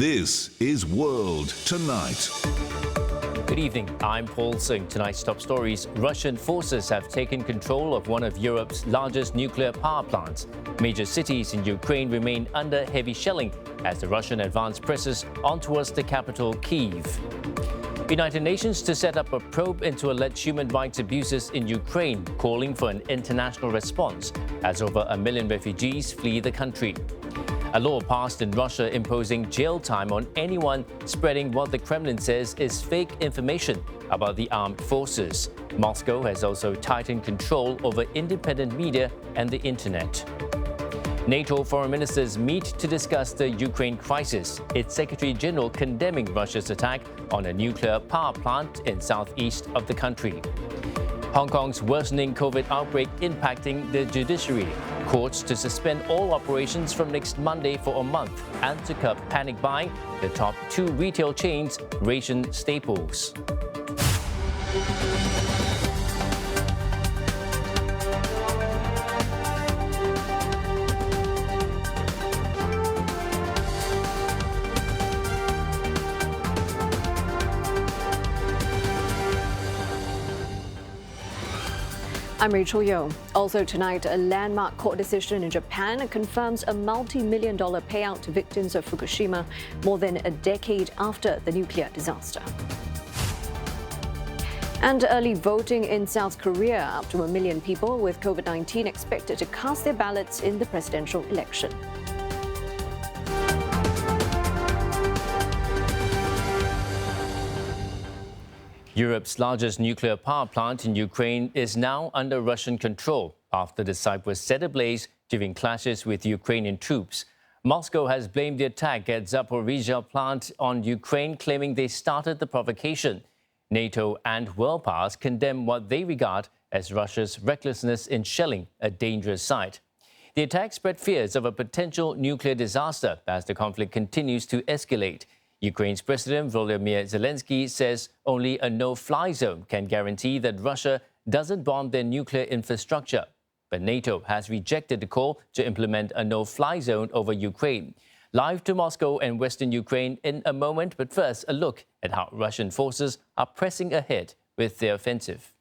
This is World Tonight. Good evening, I'm Paul Singh. Tonight's top stories. Russian forces have taken control of one of Europe's largest nuclear power plants. Major cities in Ukraine remain under heavy shelling as the Russian advance presses on towards the capital, Kyiv. United Nations to set up a probe into alleged human rights abuses in Ukraine, calling for an international response as over 1 million refugees flee the country. A law passed in Russia imposing jail time on anyone spreading what the Kremlin says is fake information about the armed forces. Moscow has also tightened control over independent media and the internet. NATO foreign ministers meet to discuss the Ukraine crisis, its Secretary General condemning Russia's attack on a nuclear power plant in southeast of the country. Hong Kong's worsening COVID outbreak impacting the judiciary. Courts to suspend all operations from next Monday for a month and to curb panic buying, the top 2 retail chains ration staples. I'm Rachel Yeoh. Also tonight, a landmark court decision in Japan confirms a multi-million-dollar payout to victims of Fukushima more than a decade after the nuclear disaster. And early voting in South Korea, up to 1 million people with COVID-19 expected to cast their ballots in the presidential election. Europe's largest nuclear power plant in Ukraine is now under Russian control after the site was set ablaze during clashes with Ukrainian troops. Moscow has blamed the attack at Zaporizhzhia plant on Ukraine, claiming they started the provocation. NATO and world powers condemn what they regard as Russia's recklessness in shelling a dangerous site. The attack spread fears of a potential nuclear disaster as the conflict continues to escalate. Ukraine's President Volodymyr Zelensky says only a no-fly zone can guarantee that Russia doesn't bomb their nuclear infrastructure. But NATO has rejected the call to implement a no-fly zone over Ukraine. Live to Moscow and western Ukraine in a moment, but first a look at how Russian forces are pressing ahead with their offensive.